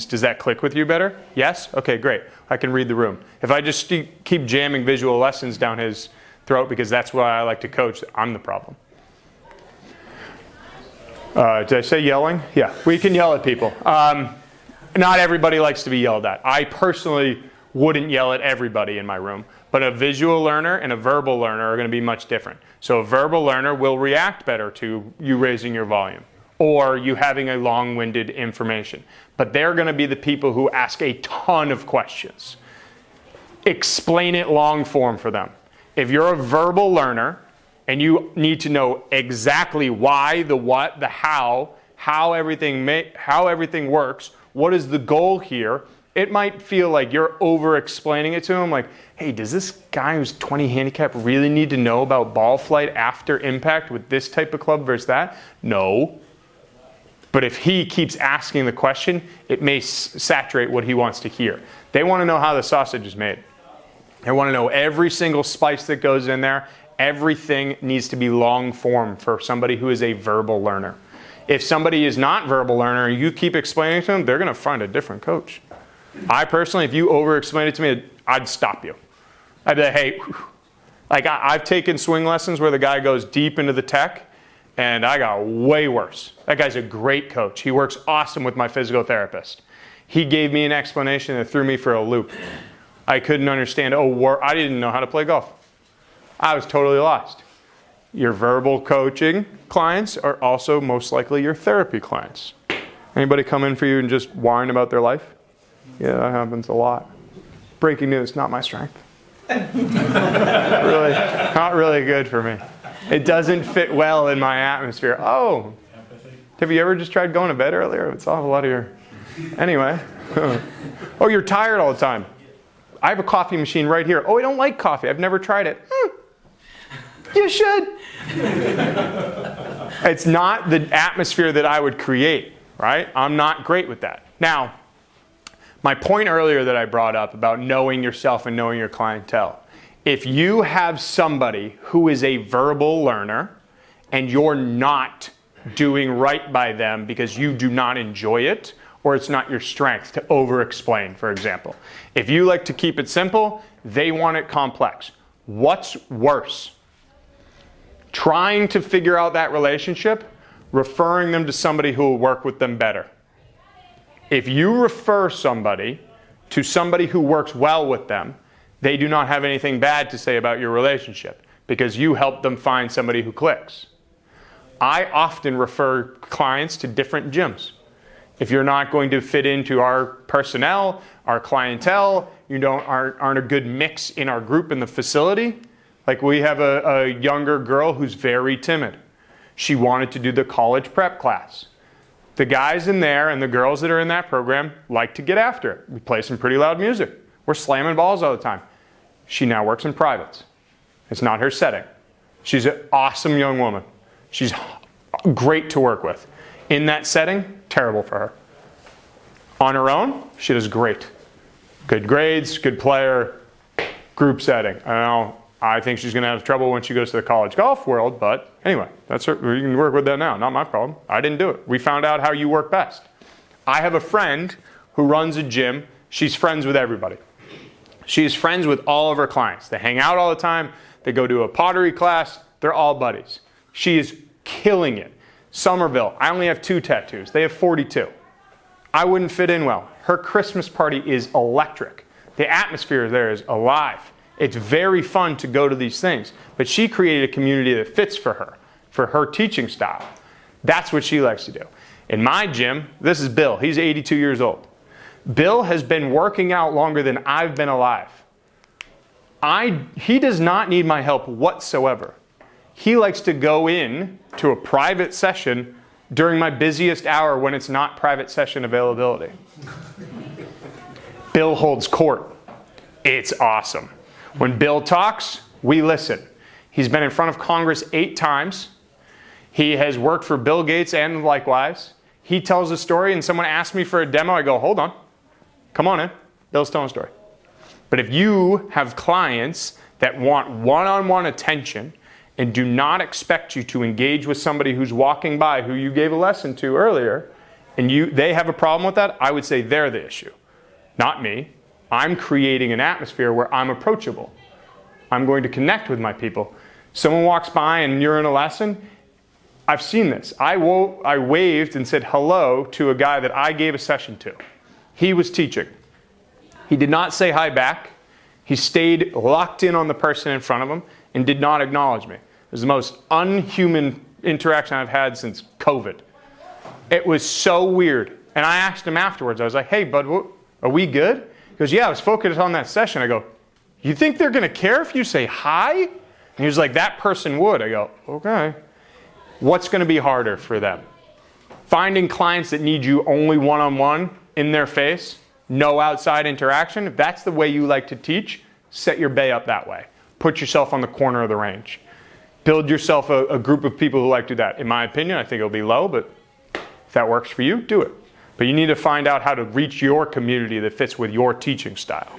Does that click with you better? Yes? Okay, great. I can read the room. If I just keep jamming visual lessons down his throat because that's what I like to coach, I'm the problem. Did I say yelling? Yeah, we can yell at people. Not everybody likes to be yelled at. I personally wouldn't yell at everybody in my room, but a visual learner and a verbal learner are going to be much different. So a verbal learner will react better to you raising your volume or you having a long-winded information. But they're going to be the people who ask a ton of questions. Explain it long form for them. If you're a verbal learner and you need to know exactly why, the what, the how everything works, what is the goal here, it might feel like you're over-explaining it to them, like, hey, does this guy who's 20 handicap really need to know about ball flight after impact with this type of club versus that? No. But if he keeps asking the question, it may saturate what he wants to hear. They want to know how the sausage is made. They want to know every single spice that goes in there. Everything needs to be long form for somebody who is a verbal learner. If somebody is not verbal learner and you keep explaining to them, they're going to find a different coach. I personally, if you over-explain it to me, I'd stop you. I'd be like, hey, like I've taken swing lessons where the guy goes deep into the tech, and I got way worse. That guy's a great coach. He works awesome with my physical therapist. He gave me an explanation that threw me for a loop. I couldn't understand. I didn't know how to play golf. I was totally lost. Your verbal coaching clients are also most likely your therapy clients. Anybody come in for you and just whine about their life? Yeah, that happens a lot. Breaking news, not my strength. Really, not really good for me. It doesn't fit well in my atmosphere. Oh, have you ever just tried going to bed earlier? It's off a lot of your... Anyway. Oh, you're tired all the time. I have a coffee machine right here. Oh, I don't like coffee. I've never tried it. You should. It's not the atmosphere that I would create, right? I'm not great with that. Now, my point earlier that I brought up about knowing yourself and knowing your clientele. If you have somebody who is a verbal learner and you're not doing right by them because you do not enjoy it or it's not your strength to over-explain, for example. If you like to keep it simple, they want it complex. What's worse? Trying to figure out that relationship, referring them to somebody who will work with them better. If you refer somebody to somebody who works well with them, they do not have anything bad to say about your relationship because you help them find somebody who clicks. I often refer clients to different gyms. If you're not going to fit into our personnel, our clientele, you aren't a good mix in our group in the facility. Like we have a younger girl who's very timid. She wanted to do the college prep class. The guys in there and the girls that are in that program like to get after it. We play some pretty loud music. We're slamming balls all the time. She now works in privates. It's not her setting. She's an awesome young woman. She's great to work with. In that setting, terrible for her. On her own, she does great. Good grades, good player, group setting. I think she's going to have trouble when she goes to the college golf world, but anyway, that's her. You can work with that now. Not my problem. I didn't do it. We found out how you work best. I have a friend who runs a gym. She's friends with everybody. She's friends with all of her clients. They hang out all the time. They go to a pottery class. They're all buddies. She is killing it. Somerville, I only have 2 tattoos. They have 42. I wouldn't fit in well. Her Christmas party is electric. The atmosphere there is alive. It's very fun to go to these things. But she created a community that fits for her teaching style. That's what she likes to do. In my gym, this is Bill. He's 82 years old. Bill has been working out longer than I've been alive. He does not need my help whatsoever. He likes to go in to a private session during my busiest hour when it's not private session availability. Bill holds court. It's awesome. When Bill talks, we listen. He's been in front of Congress 8 times. He has worked for Bill Gates and likewise. He tells a story and someone asks me for a demo, I go, hold on. Come on in. Bill's telling a story. But if you have clients that want one-on-one attention and do not expect you to engage with somebody who's walking by who you gave a lesson to earlier, and they have a problem with that, I would say they're the issue, not me. I'm creating an atmosphere where I'm approachable. I'm going to connect with my people. Someone walks by and you're in a lesson, I've seen this. I waved and said hello to a guy that I gave a session to. He was teaching. He did not say hi back. He stayed locked in on the person in front of him and did not acknowledge me. It was the most unhuman interaction I've had since COVID. It was so weird. And I asked him afterwards, I was like, hey, bud, are we good? He goes, yeah, I was focused on that session. I go, you think they're going to care if you say hi? And he was like, that person would. I go, okay. What's going to be harder for them? Finding clients that need you only one-on-one in their face, no outside interaction. If that's the way you like to teach, set your bay up that way. Put yourself on the corner of the range. Build yourself a group of people who like to do that. In my opinion, I think it'll be low, but if that works for you, do it. But you need to find out how to reach your community that fits with your teaching style.